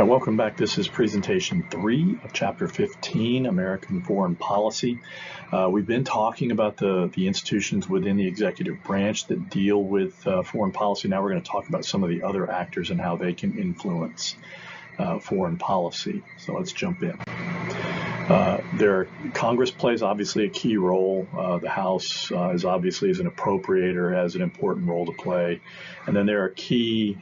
All right, welcome back. This is presentation 3 of chapter 15, American Foreign Policy. We've been talking about the institutions within the executive branch that deal with foreign policy. Now we're going to talk about some of the other actors and how they can influence foreign policy. So let's jump in. Congress plays obviously a key role. The House is obviously as an appropriator, has an important role to play. And then there are key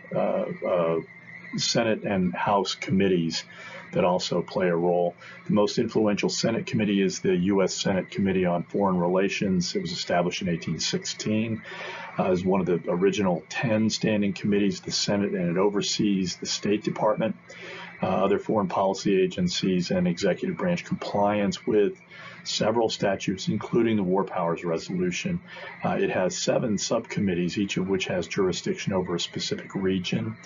Senate and House committees that also play a role. The most influential Senate committee is the U.S. Senate Committee on Foreign Relations. It was established in 1816 as one of the original 10 standing committees of the Senate, and it oversees the State Department, other foreign policy agencies, and executive branch compliance with several statutes, including the War Powers Resolution. It has 7 subcommittees, each of which has jurisdiction over a specific region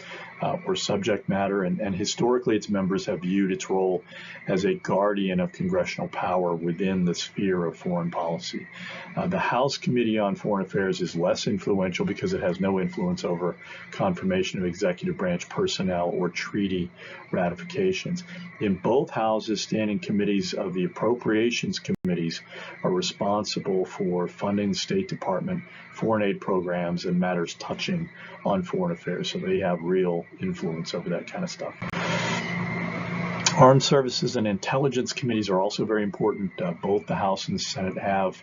or subject matter, and historically its members have viewed its role as a guardian of congressional power within the sphere of foreign policy. The House Committee on Foreign Affairs is less influential because it has no influence over confirmation of executive branch personnel or treaty ratifications. In both houses, standing committees of the appropriations committees are responsible for funding the State Department, foreign aid programs, and matters touching on foreign affairs. So they have real influence over that kind of stuff. Armed Services and Intelligence committees are also very important. Both the House and the Senate have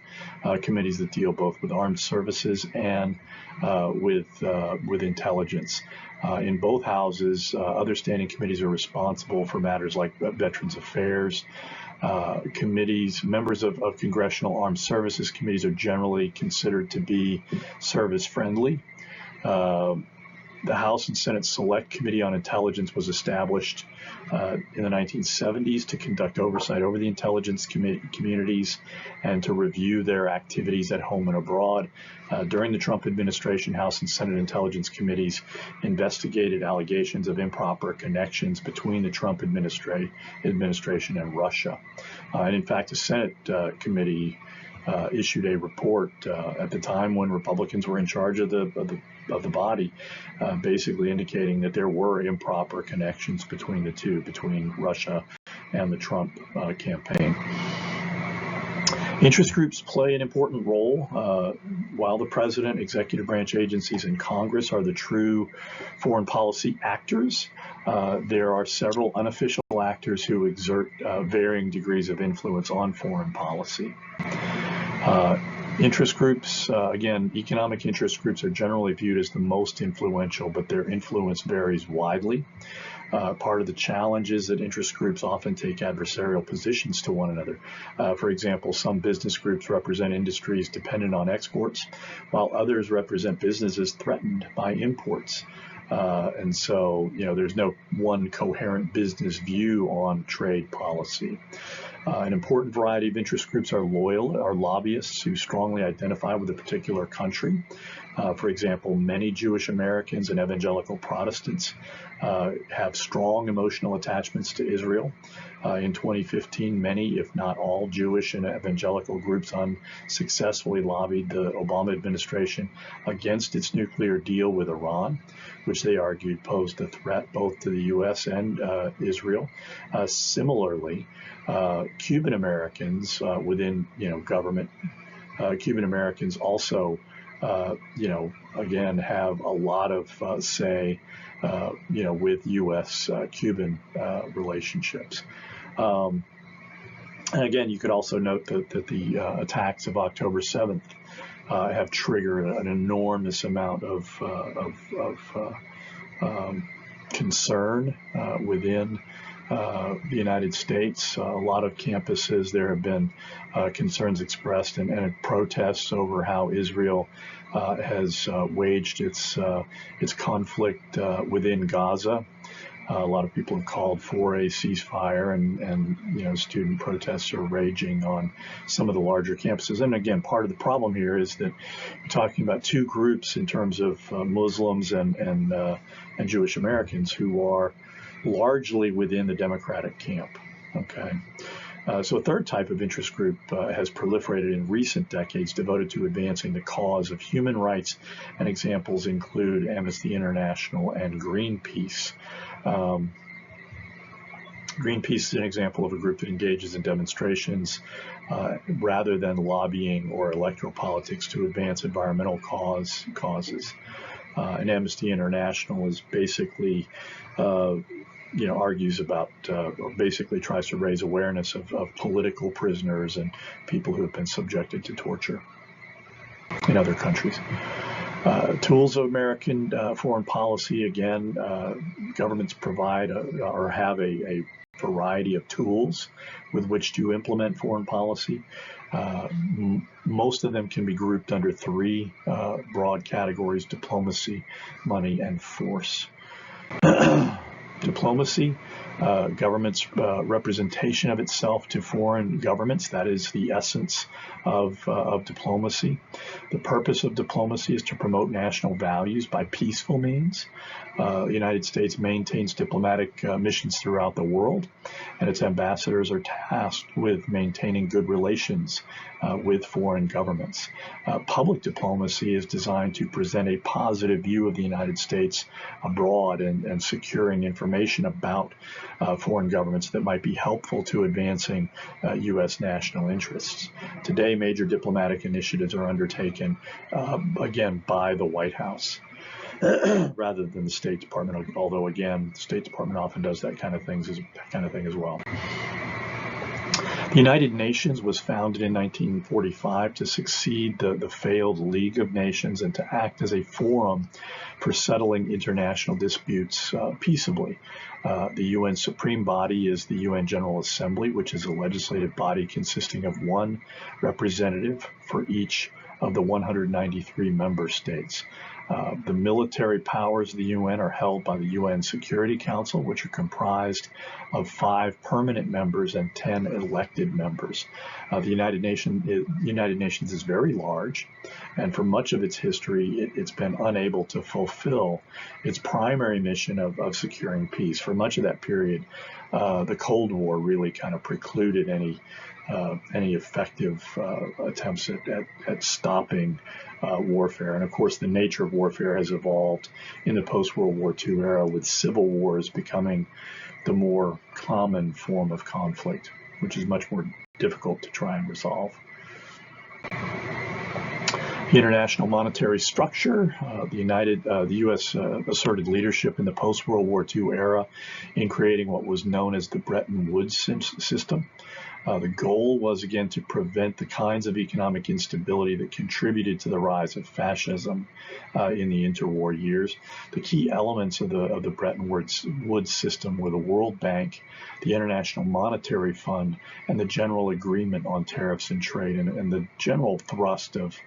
committees that deal both with armed services and with intelligence. In both houses, other standing committees are responsible for matters like Veterans Affairs. Members of Congressional Armed Services committees are generally considered to be service-friendly. The House and Senate Select Committee on Intelligence was established in the 1970s to conduct oversight over the intelligence communities and to review their activities at home and abroad. During the Trump administration, House and Senate Intelligence Committees investigated allegations of improper connections between the Trump administration and Russia. And in fact, the Senate committee issued a report at the time when Republicans were in charge of the body, basically indicating that there were improper connections between the two, between Russia and the Trump campaign. Interest groups play an important role. While the president, executive branch agencies, and Congress are the true foreign policy actors, there are several unofficial actors who exert varying degrees of influence on foreign policy. Interest groups, again, economic interest groups are generally viewed as the most influential, but their influence varies widely. Part of the challenge is that interest groups often take adversarial positions to one another. For example, some business groups represent industries dependent on exports, while others represent businesses threatened by imports. And so, there's no one coherent business view on trade policy. An important variety of interest groups are lobbyists who strongly identify with a particular country. For example, many Jewish Americans and evangelical Protestants have strong emotional attachments to Israel. In 2015, many, if not all, Jewish and evangelical groups unsuccessfully lobbied the Obama administration against its nuclear deal with Iran, which they argued posed a threat both to the U.S. and Israel. Similarly, Cuban Americans within government, Cuban Americans also again have a lot of say with U.S. Cuban relationships. And again, you could also note that the attacks of October 7th have triggered an enormous amount of concern within the United States. A lot of campuses, there have been concerns expressed and protests over how Israel has waged its conflict within Gaza. A lot of people have called for a ceasefire, and student protests are raging on some of the larger campuses. And again, part of the problem here is that we're talking about two groups in terms of Muslims and Jewish Americans who are largely within the Democratic camp. Okay. So a third type of interest group has proliferated in recent decades, devoted to advancing the cause of human rights, and examples include Amnesty International and Greenpeace. Greenpeace is an example of a group that engages in demonstrations rather than lobbying or electoral politics to advance environmental causes. And Amnesty International is basically, argues about, or basically tries to raise awareness of political prisoners and people who have been subjected to torture in other countries. Tools of American foreign policy, again, governments provide or have a variety of tools with which to implement foreign policy. Most of them can be grouped under three broad categories: diplomacy, money, and force. Diplomacy, government's representation of itself to foreign governments. That is the essence of diplomacy. The purpose of diplomacy is to promote national values by peaceful means. The United States maintains diplomatic missions throughout the world, and its ambassadors are tasked with maintaining good relations with foreign governments. Public diplomacy is designed to present a positive view of the United States abroad and securing information about foreign governments that might be helpful to advancing U.S. national interests. Today, major diplomatic initiatives are undertaken, again, by the White House rather than the State Department, although, again, the State Department often does that kind of thing as well. The United Nations was founded in 1945 to succeed the failed League of Nations and to act as a forum for settling international disputes peaceably. The UN Supreme Body is the UN General Assembly, which is a legislative body consisting of one representative for each of the 193 member states. The military powers of the UN are held by the UN Security Council, which are comprised of 5 permanent members and 10 elected members. The United Nations is very large, and for much of its history, it's been unable to fulfill its primary mission of securing peace. For much of that period, the Cold War really kind of precluded any effective attempts at stopping warfare. And of course, the nature of warfare has evolved in the post-World War II era, with civil wars becoming the more common form of conflict, which is much more difficult to try and resolve. The international monetary structure, the U.S. asserted leadership in the post-World War II era in creating what was known as the Bretton Woods system. The goal was, again, to prevent the kinds of economic instability that contributed to the rise of fascism in the interwar years. The key elements of the Bretton Woods system were the World Bank, the International Monetary Fund, and the General Agreement on Tariffs and Trade. And the general thrust of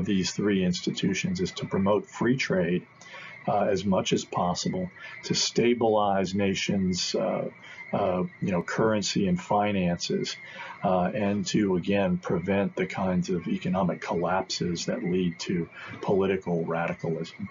these three institutions is to promote free trade as much as possible, to stabilize nations' currency and finances, and to, again, prevent the kinds of economic collapses that lead to political radicalism.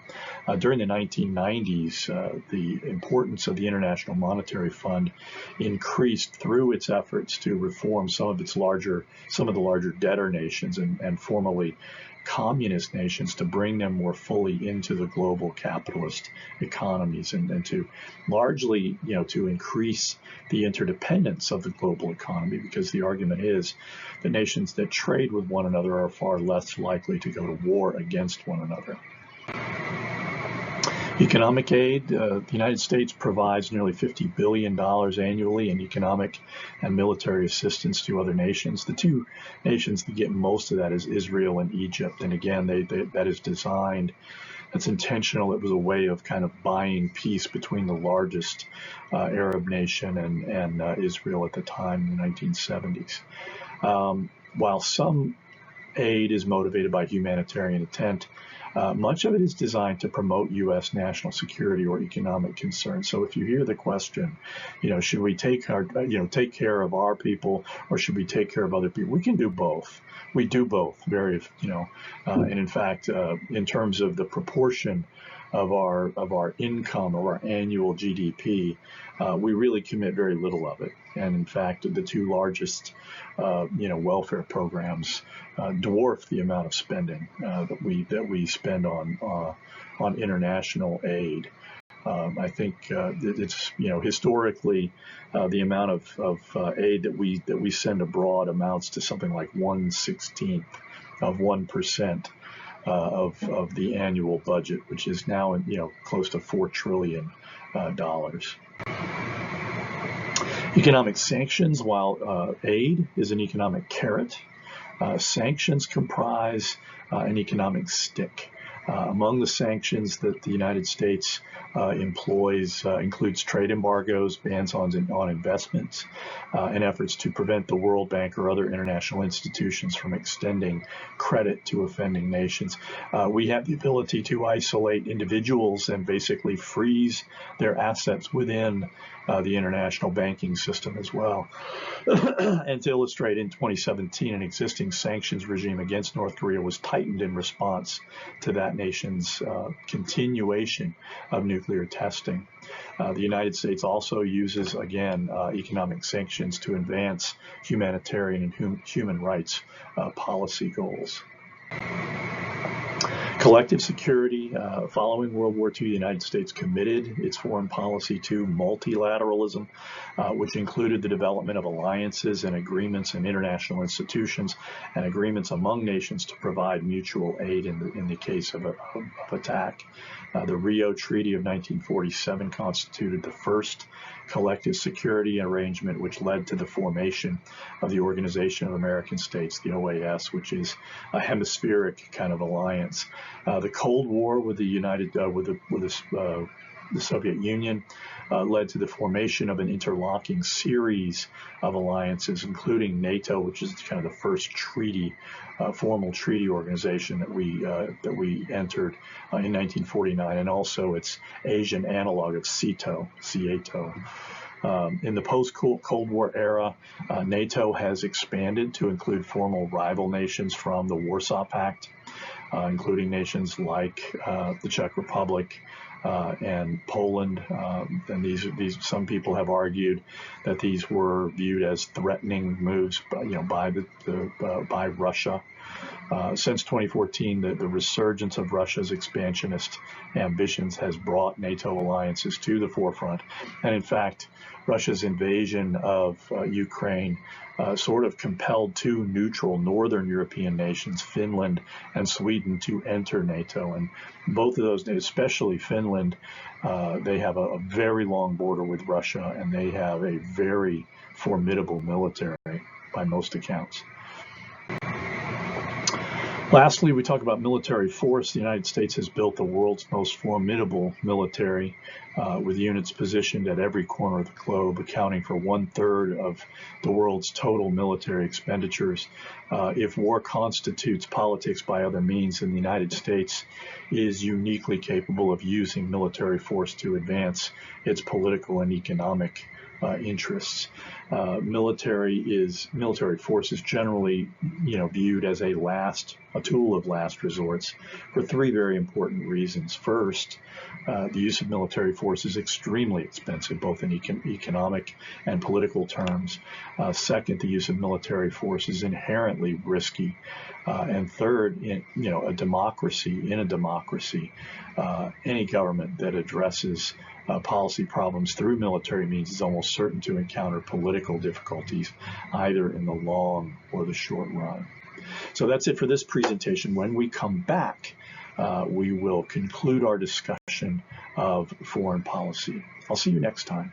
During the 1990s, the importance of the International Monetary Fund increased through its efforts to reform some of the larger debtor nations and formerly communist nations, to bring them more fully into the global capitalist economies and to largely, to increase the interdependence of the global economy, because the argument is the nations that trade with one another are far less likely to go to war against one another. Economic aid, the United States provides nearly $50 billion annually in economic and military assistance to other nations. The two nations that get most of that is Israel and Egypt. And again, that is designed, that's intentional. It was a way of kind of buying peace between the largest Arab nation and Israel at the time in the 1970s. While some aid is motivated by humanitarian intent, much of it is designed to promote U.S. national security or economic concerns. So if you hear the question, should we take care of our people, or should we take care of other people? We can do both. We do both. And in fact, in terms of the proportion of our income, of our annual GDP, we really commit very little of it. And in fact, the two largest, welfare programs dwarf the amount of spending that we spend on international aid. I think it's, historically, the amount of aid that we send abroad amounts to something like 1/16 of 1% of the annual budget, which is now, close to $4 trillion. Economic sanctions, while aid is an economic carrot, sanctions comprise an economic stick. Among the sanctions that the United States employs includes trade embargoes, bans on investments, and efforts to prevent the World Bank or other international institutions from extending credit to offending nations. We have the ability to isolate individuals and basically freeze their assets within the international banking system as well. And to illustrate, in 2017, an existing sanctions regime against North Korea was tightened in response to that nation's continuation of nuclear testing. The United States also uses, again, economic sanctions to advance humanitarian and human rights policy goals. Collective security. Following World War II, the United States committed its foreign policy to multilateralism, which included the development of alliances and agreements in international institutions and agreements among nations to provide mutual aid in the case of attack. The Rio Treaty of 1947 constituted the first collective security arrangement, which led to the formation of the Organization of American States, the OAS, which is a hemispheric kind of alliance. The Cold War with the Soviet Union led to the formation of an interlocking series of alliances, including NATO, which is kind of the first formal treaty organization that we entered in 1949, and also its Asian analog of CETO. In the post-Cold War era, NATO has expanded to include formal rival nations from the Warsaw Pact, including nations like the Czech Republic and Poland. And these some people have argued that these were viewed as threatening moves, by Russia. Since 2014, the resurgence of Russia's expansionist ambitions has brought NATO alliances to the forefront. And in fact, Russia's invasion of Ukraine sort of compelled two neutral northern European nations, Finland and Sweden, to enter NATO. And both of those, especially Finland, they have a very long border with Russia, and they have a very formidable military by most accounts. Lastly, we talk about military force. The United States has built the world's most formidable military, with units positioned at every corner of the globe, accounting for 1/3 of the world's total military expenditures. If war constitutes politics by other means, then the United States is uniquely capable of using military force to advance its political and economic interests. Military force is generally, viewed as a tool of last resorts for three very important reasons. First, the use of military force is extremely expensive, both in economic and political terms. Second, the use of military force is inherently risky. And third, in a democracy, any government that addresses policy problems through military means is almost certain to encounter political difficulties, either in the long or the short run. So that's it for this presentation. When we come back, we will conclude our discussion of foreign policy. I'll see you next time.